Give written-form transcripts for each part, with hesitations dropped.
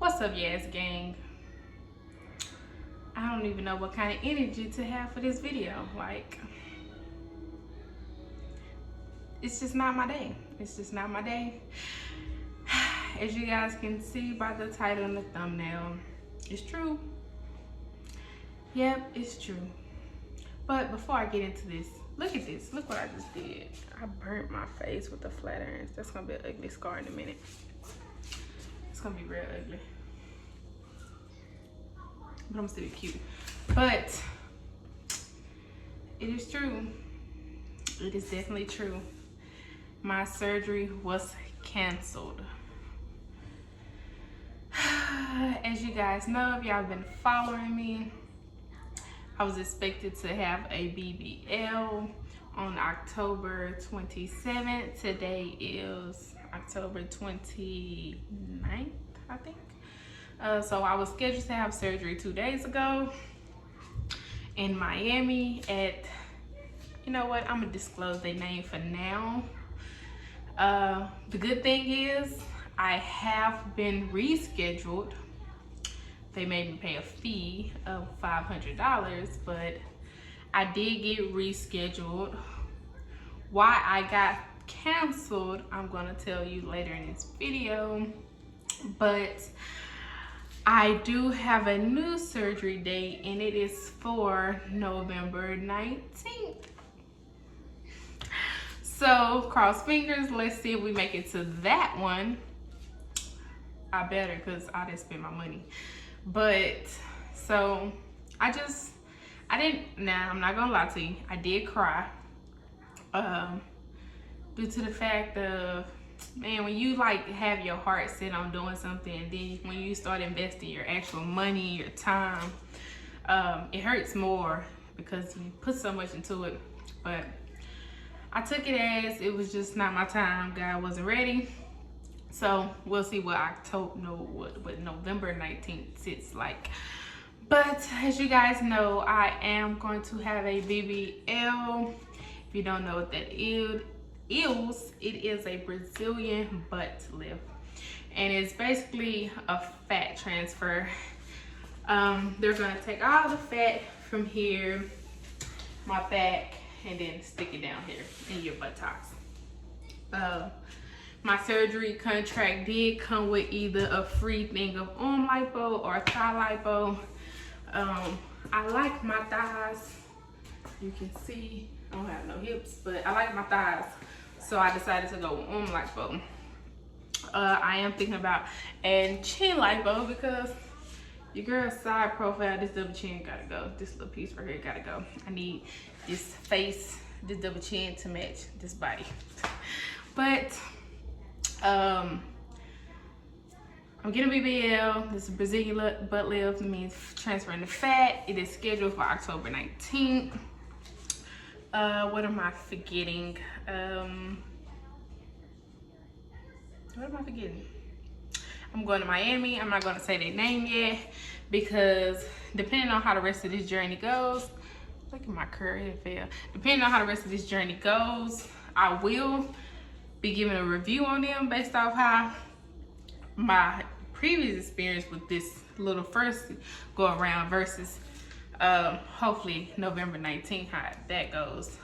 What's up, yes gang? I don't even know what kind of energy to have for this video. Like, it's just not my day. It's just not my day. As you guys can see by the title and the thumbnail, it's true. Yep, it's true. But before I get into this, look at this. Look what I just did. I burnt my face with the flat irons. That's gonna be an ugly scar in a minute. It's gonna be real ugly. But I'm still cute. But it is true. It is definitely true. My surgery was canceled. As you guys know, if y'all been following me, I was expected to have a BBL on October 27th. Today is October 29th, I think. So I was scheduled to have surgery 2 days ago in Miami at, you know what, I'm gonna disclose their name for now. The good thing is I have been rescheduled. They made me pay a fee of $500, but I did get rescheduled. Why I got canceled, I'm gonna tell you later in this video, but I do have a new surgery date, and it is for November 19th. So cross fingers, let's see if we make it to that one. I better, because I didn't spend my money. But so I'm not gonna lie to you, I did cry due to the fact of, man, when you like have your heart set on doing something, and then when you start investing your actual money, your time, it hurts more because you put so much into it. But I took it as it was just not my time. God wasn't ready. So we'll see what November 19th sits like. But as you guys know, I am going to have a BBL. If you don't know what that is, it is a Brazilian butt lift, and it's basically a fat transfer. They're gonna take all the fat from here, my back, and then stick it down here in your buttocks. My surgery contract did come with either a free thing of arm lipo or thigh lipo. I like my thighs. You can see I don't have no hips, but I like my thighs, so I decided to go with arm lipo. I am thinking about adding chin lipo because your girl's side profile, this double chin gotta go. This little piece right here gotta go. I need this face, this double chin to match this body. But I'm getting a BBL. This is a Brazilian butt lift. It means transferring the fat. It is scheduled for October 19th. What am I forgetting? What am I forgetting? I'm going to Miami. I'm not going to say their name yet because depending on how the rest of this journey goes, look at my curry, it fell. Depending on how the rest of this journey goes, I will be giving a review on them based off how my previous experience with this little first go around versus hopefully November 19th, how that goes.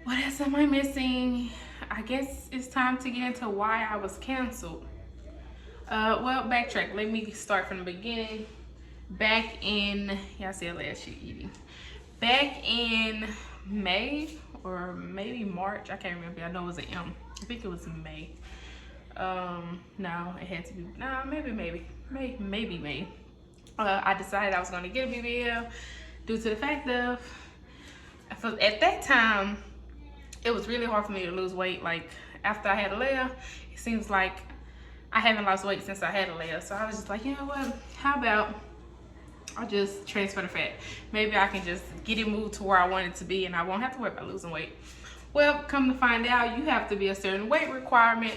What else am I missing? I guess it's time to get into why I was canceled. Well, backtrack. Let me start from the beginning. Back in, y'all see last year eating. Back in May or maybe March, I can't remember. I know it was an M. I think it was May. No, it had to be, no, maybe May. I decided I was gonna get a BBL due to the fact of, at that time, it was really hard for me to lose weight. Like, after I had Alea, it seems like I haven't lost weight since I had Alea. So I was just like, you know what, how about I'll just transfer the fat. Maybe I can just get it moved to where I want it to be and I won't have to worry about losing weight. Well, come to find out, you have to be a certain weight requirement,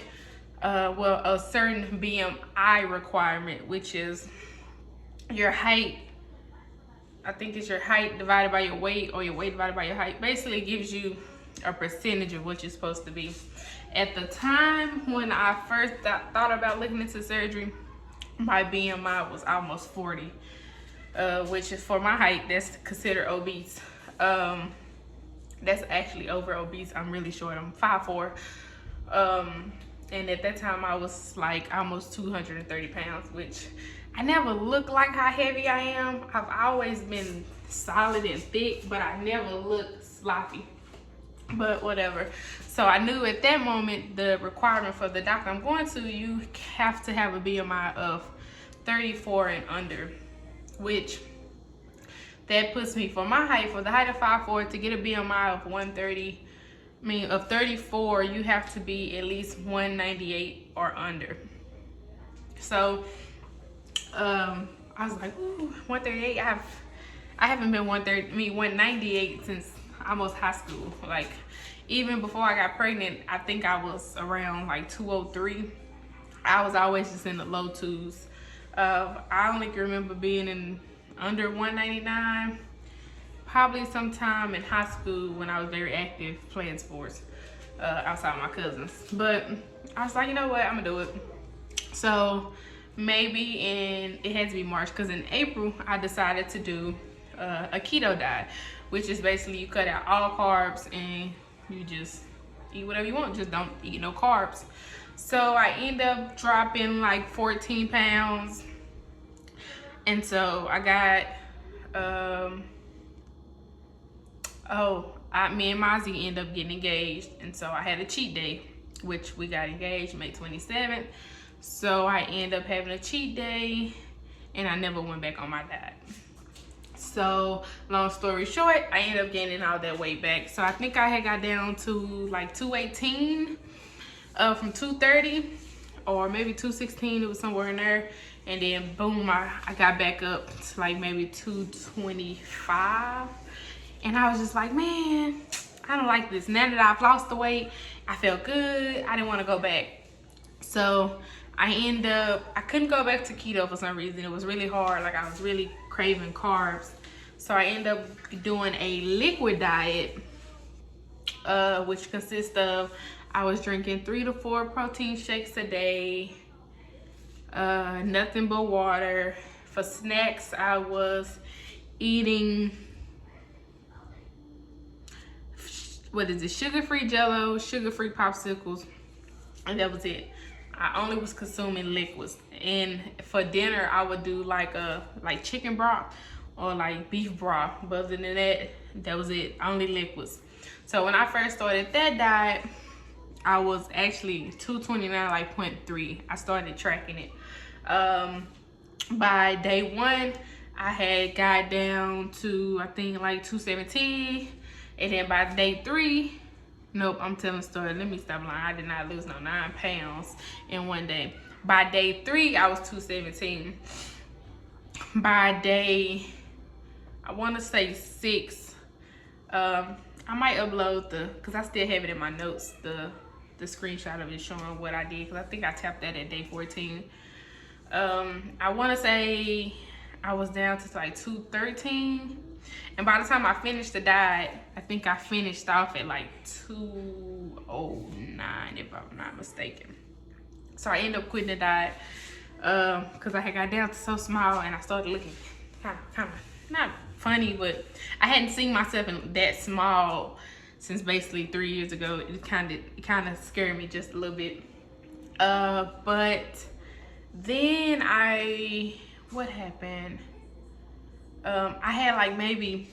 well, a certain BMI requirement, which is your height. I think it's your height divided by your weight, or your weight divided by your height. Basically, it gives you a percentage of what you're supposed to be. At the time when I first thought about looking into surgery, my BMI was almost 40, which is, for my height, that's considered obese. That's actually over obese. I'm really short. I'm 5'4". And at that time I was like almost 230 pounds, which I never looked like how heavy I am. I've always been solid and thick, but I never looked sloppy. But whatever. So I knew at that moment the requirement for the doctor I'm going to, you have to have a BMI of 34 and under, which that puts me, for my height, for the height of 5'4", to get a BMI of 130, of 34, you have to be at least 198 or under. So I was like, ooh, 138. I haven't been 198 since almost high school. Like, even before I got pregnant, I think I was around like 203. I was always just in the low twos. I only can remember being in under 199 probably sometime in high school when I was very active playing sports outside my cousins. But I was like, you know what, I'm gonna do it. So maybe it had to be March, because in April I decided to do a keto diet, which is basically you cut out all carbs and you just eat whatever you want, just don't eat no carbs. So I end up dropping like 14 pounds. And so I got, me and Mozzie ended up getting engaged. And so I had a cheat day, which we got engaged May 27th. So I ended up having a cheat day and I never went back on my diet. So long story short, I ended up gaining all that weight back. So I think I had got down to like 218 from 230, or maybe 216, it was somewhere in there. And then boom, I got back up to like maybe 225. And I was just like, man, I don't like this. Now that I've lost the weight, I felt good. I didn't want to go back. So I couldn't go back to keto for some reason. It was really hard. Like, I was really craving carbs. So I ended up doing a liquid diet, which consists of, I was drinking 3 to 4 protein shakes a day, nothing but water. For snacks, I was eating, sugar-free Jello, sugar-free popsicles, and that was it. I only was consuming liquids. And for dinner, I would do like chicken broth or like beef broth. But other than that, that was it, only liquids. So when I first started that diet, I was actually 229, like 0.3. I started tracking it. By day 1, I had got down to, I think, like 217. And then by day 3, nope, I'm telling a story. Let me stop lying. I did not lose no 9 pounds in one day. By day 3, I was 217. By day, I want to say 6, I might upload because I still have it in my notes, the screenshot of it showing what I did, because I think I tapped that at day 14. I want to say I was down to like 213. And by the time I finished the diet, I think I finished off at like 209, if I'm not mistaken. So I ended up quitting the diet because I had got down to so small, and I started looking kind of not funny, but I hadn't seen myself in that small since basically 3 years ago. It kind of scared me just a little bit. But then what happened? I had like maybe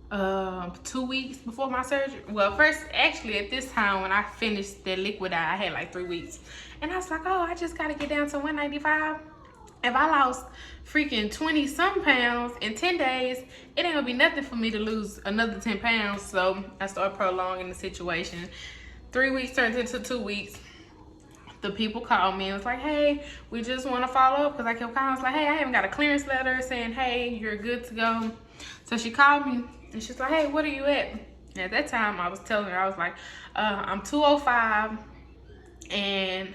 2 weeks before my surgery. Well, first, actually, at this time when I finished that liquid diet, I had like 3 weeks. And I was like, oh, I just gotta get down to 195. If I lost freaking 20-some pounds in 10 days, it ain't gonna be nothing for me to lose another 10 pounds. So I started prolonging the situation. 3 weeks turned into 2 weeks. The people called me and was like, hey, we just want to follow up, because I kept calling. I was like, hey, I haven't got a clearance letter saying, hey, you're good to go. So she called me and she's like, hey, what are you at? And at that time, I was telling her, I was like, I'm 205, and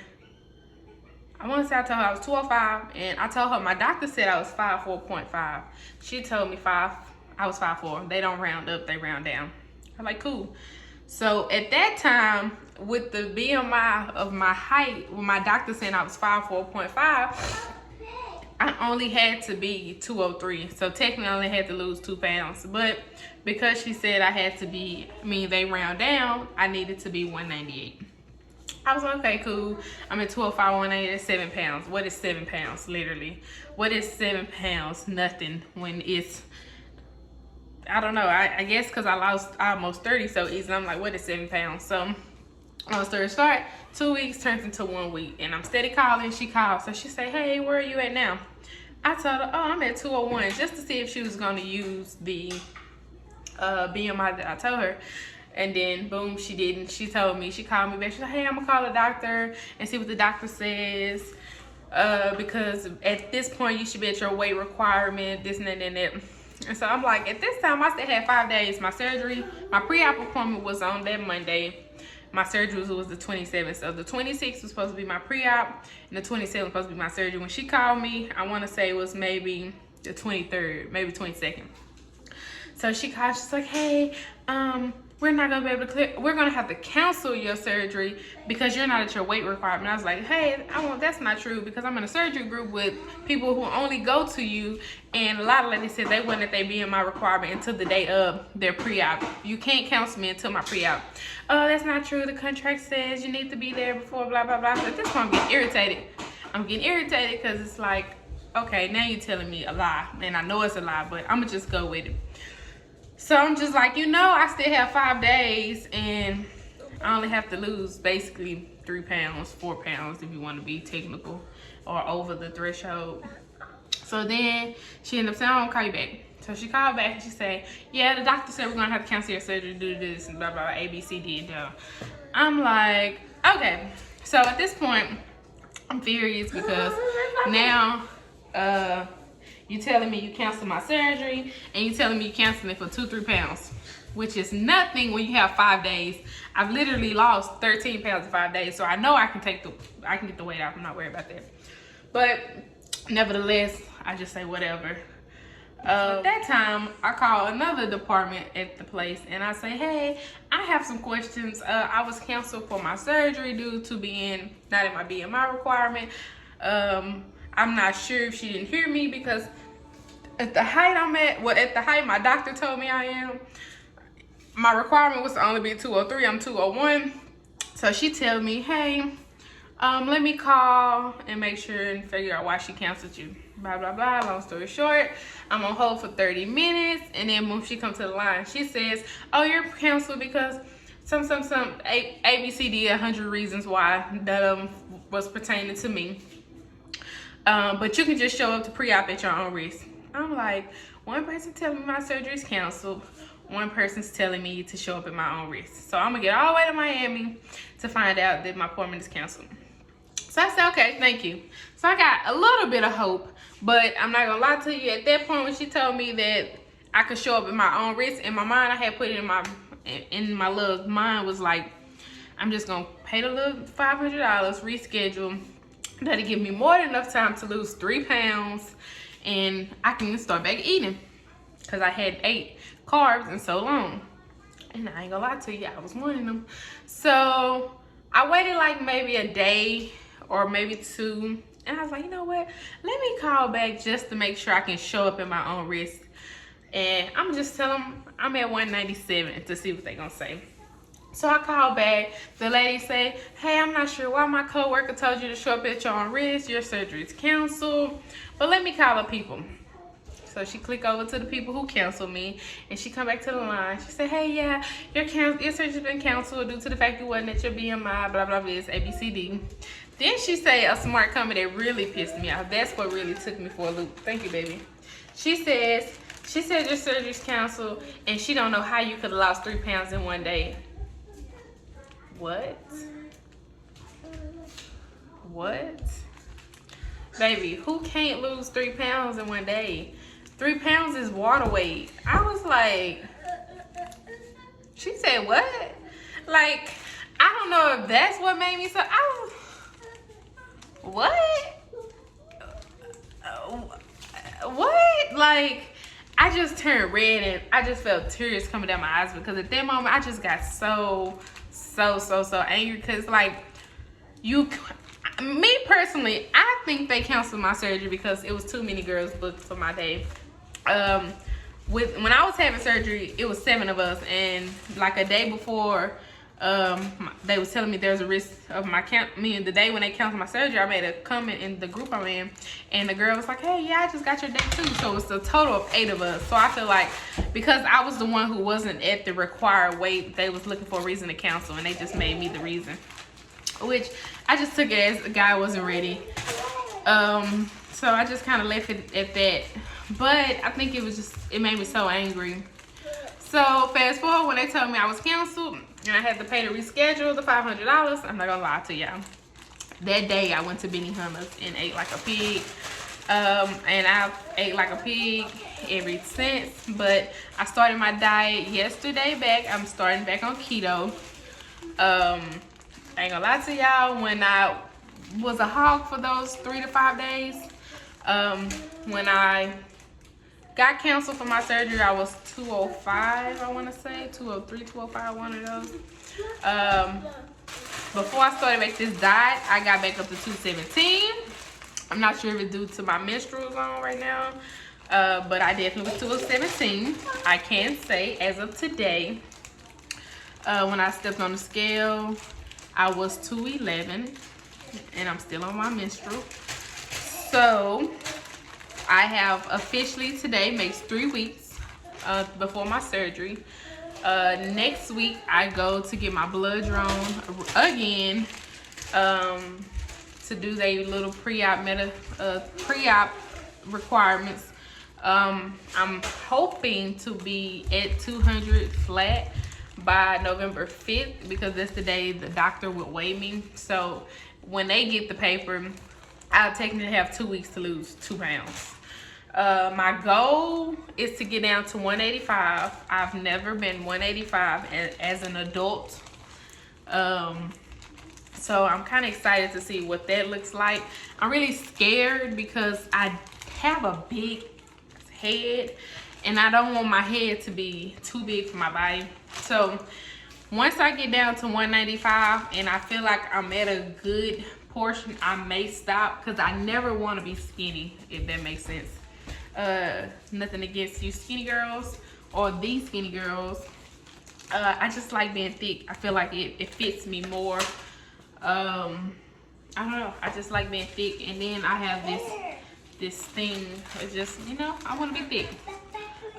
I want to say I told her I was 205, and I told her my doctor said I was 5'4.5. She told me I was 5'4". They don't round up, they round down. I'm like, cool. So at that time, with the BMI of my height, when my doctor said I was 5'4.5", I only had to be 203. So technically I only had to lose 2 pounds. But because she said I had to be, they round down, I needed to be 198. I was like, okay, cool. I'm at 205, 180, that's 7 pounds. What is 7 pounds, literally? What is 7 pounds? Nothing when it's, I don't know. I guess because I lost almost 30 so easy. I'm like, what is 7 pounds? So, long story short, 2 weeks turns into 1 week. And I'm steady calling. She calls. So she say, hey, where are you at now? I told her, oh, I'm at 201, just to see if she was going to use the BMI that I told her. And then, boom, she didn't. She told me, she called me back. She's like, hey, I'm going to call the doctor and see what the doctor says. Because at this point, you should be at your weight requirement, this and that and that. And so I'm like, at this time, I still had 5 days. My surgery, my pre-op appointment was on that Monday. My surgery was the 27th. So the 26th was supposed to be my pre-op, and the 27th was supposed to be my surgery. When she called me, I want to say it was maybe the 23rd, maybe 22nd. So she called, she's like, hey, we're not gonna be able to clear, we're gonna have to cancel your surgery because you're not at your weight requirement. I was like, hey, that's not true, because I'm in a surgery group with people who only go to you, and a lot of ladies said they wasn't at their BMI requirement until the day of their pre-op. You can't cancel me until my pre-op. Oh, that's not true. The contract says you need to be there before blah blah blah. So at this point, I'm getting irritated. I'm getting irritated because it's like, okay, now you're telling me a lie, and I know it's a lie, but I'm gonna just go with it. So I'm just like, I still have 5 days, and I only have to lose basically 3 pounds, 4 pounds if you want to be technical, or over the threshold. So then she ended up saying, I'll call you back. So she called back and she said, yeah, the doctor said we're going to have to cancel your surgery, do this, and blah, blah, blah, A, B, C, D, and D. I'm like, okay. So at this point, I'm furious because now, you telling me you canceled my surgery, and you telling me you canceled it for 2-3 pounds, which is nothing when you have 5 days. I've literally lost 13 pounds in 5 days, so I know I can get the weight off. I'm not worried about that. But nevertheless, I just say whatever. At that time, I call another department at the place, and I say, hey, I have some questions. I was canceled for my surgery due to being not in my BMI requirement. I'm not sure if she didn't hear me, because at the height I'm at, at the height my doctor told me I am, my requirement was to only be 203. I'm 201. So she tell me, hey, let me call and make sure and figure out why she canceled you. Blah, blah, blah. Long story short, I'm on hold for 30 minutes. And then when she comes to the line, she says, oh, you're canceled because some A, B, C, D, 100 reasons why that was pertaining to me. But you can just show up to pre-op at your own risk. I'm like, one person telling me my surgery is canceled. One person's telling me to show up at my own risk. So I'm going to get all the way to Miami to find out that my appointment is canceled. So I said, okay, thank you. So I got a little bit of hope. But I'm not going to lie to you. At that point when she told me that I could show up at my own risk, in my mind I had put it in my little mind was like, I'm just going to pay the little $500, reschedule. That'll give me more than enough time to lose 3 pounds, and I can start back eating, because I had ate carbs in so long. And I ain't gonna lie to you, I was wanting them. So I waited like maybe a day or maybe 2, and I was like, you know what, let me call back just to make sure I can show up at my own risk. And I'm just tell them I'm at 197 to see what they gonna say. So I called back. The lady say, hey, I'm not sure why my coworker told you to show up at your own risk. Your surgery is canceled. But let me call the people. So she clicked over to the people who canceled me, and she come back to the line. She said, hey, yeah, your surgery's been canceled due to the fact you wasn't at your BMI, blah, blah, blah, it's A, B, C, D. Then she say a smart comment that really pissed me off. That's what really took me for a loop. Thank you, baby. She said your surgery's canceled, and she don't know how you could have lost 3 pounds in 1 day. What? Baby, who can't lose 3 pounds in 1 day? 3 pounds is water weight. I was like, she said what? Like, I don't know if that's what made me so, what? Like, I just turned red and I just felt tears coming down my eyes, because at that moment I just got so angry, because like, me personally, I think they canceled my surgery because it was too many girls booked for my day. When I was having surgery, it was 7 of us, and like a day before, they was telling me there's a risk of the day when they canceled my surgery, I made a comment in the group I'm in, and the girl was like, hey, yeah, I just got your day too. So it's a total of 8 of us. So I feel like, because I was the one who wasn't at the required weight, they was looking for a reason to cancel, and they just made me the reason, which I just took it as the guy wasn't ready. So I just kind of left it at that. But I think it made me so angry. So fast forward, when they told me I was canceled and I had to pay to reschedule the $500, I'm not gonna lie to y'all. That day I went to Benihana's and ate like a pig. And I've ate like a pig ever since. But I started my diet yesterday back. I'm starting back on keto. I ain't gonna lie to y'all, when I was a hog for those 3 to 5 days, when I got canceled for my surgery, I was 205, I want to say 203, 205, one of those. Before I started back this diet, I got back up to 217. I'm not sure if it's due to my menstruals on right now, but I definitely was 217. I can say as of today, when I stepped on the scale, I was 211, and I'm still on my menstrual. So I have officially, today makes 3 weeks before my surgery. Next week I go to get my blood drawn again, to do their little pre-op requirements. I'm hoping to be at 200 flat by November 5th, because that's the day the doctor would weigh me. So when they get the paper, I'll technically have 2 weeks to lose 2 pounds. My goal is to get down to 185. I've never been 185 as an adult. So I'm kind of excited to see what that looks like. I'm really scared because I have a big head, and I don't want my head to be too big for my body. So once I get down to 195 and I feel like I'm at a good portion, I may stop, because I never want to be skinny, if that makes sense. Nothing against you skinny girls or these skinny girls. I just like being thick. I feel like it fits me more. I don't know, I just like being thick. And then I have this thing, it's just, you know, I want to be thick.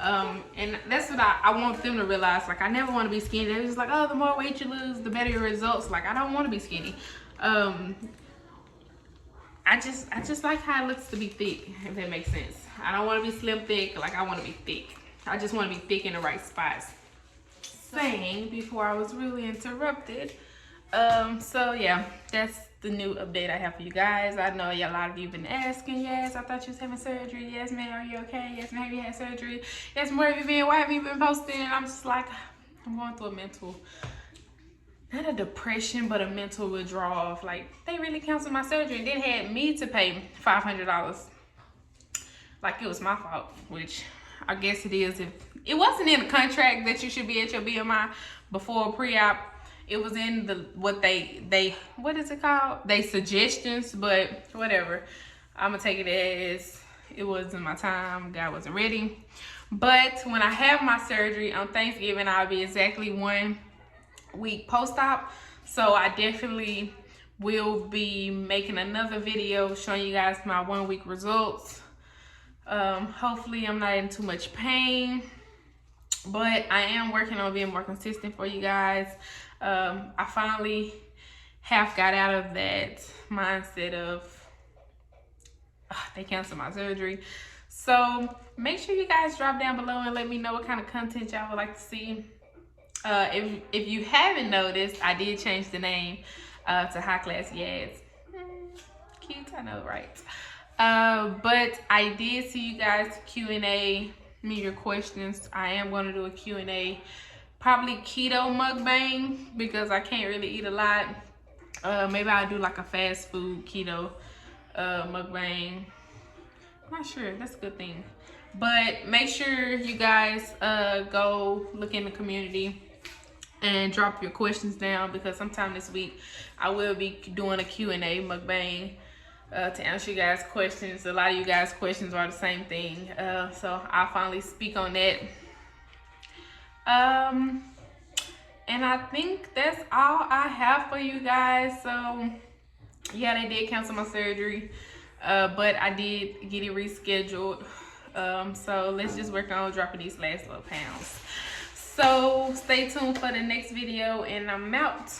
And that's what I want them to realize. Like, I never want to be skinny. They're just like, oh, the more weight you lose, the better your results. Like, I don't want to be skinny. I just like how it looks to be thick, if that makes sense. I don't want to be slim thick. Like, I want to be thick. I just want to be thick in the right spots. Saying before I was really interrupted. So yeah, that's the new update I have for you guys. I know a lot of you been asking, yes, I thought you was having surgery. Yes, ma'am, are you okay? Yes, ma'am, have you had surgery? Yes, where have you been? Why have you been posting? And I'm just like, I'm going through a mental, not a depression, but a mental withdrawal of like, they really canceled my surgery and then had me to pay $500. Like it was my fault, which I guess it is. If it wasn't in the contract that you should be at your BMI before pre-op, it was in the what is it called? They suggestions, but whatever. I'm gonna take it as it wasn't my time. God wasn't ready. But when I have my surgery on Thanksgiving, I'll be exactly 1 week post-op. So I definitely will be making another video showing you guys my 1 week results. Hopefully I'm not in too much pain, but I am working on being more consistent for you guys. I finally have got out of that mindset of they canceled my surgery. So make sure you guys drop down below and let me know what kind of content y'all would like to see. If you haven't noticed, I did change the name to High Class Yads. Cute, I know, right? But I did see you guys Q&A me your questions. I am going to do a Q&A, probably keto mukbang, because I can't really eat a lot. Maybe I'll do like a fast food keto mukbang. I'm not sure, that's a good thing. But make sure you guys go look in the community and drop your questions down, because sometime this week I will be doing a Q&A mukbang to answer you guys' questions. A lot of you guys' questions are the same thing, so I'll finally speak on that. And I think that's all I have for you guys. So yeah, they did cancel my surgery, but I did get it rescheduled. So let's just work on dropping these last little pounds. So stay tuned for the next video, and I'm out.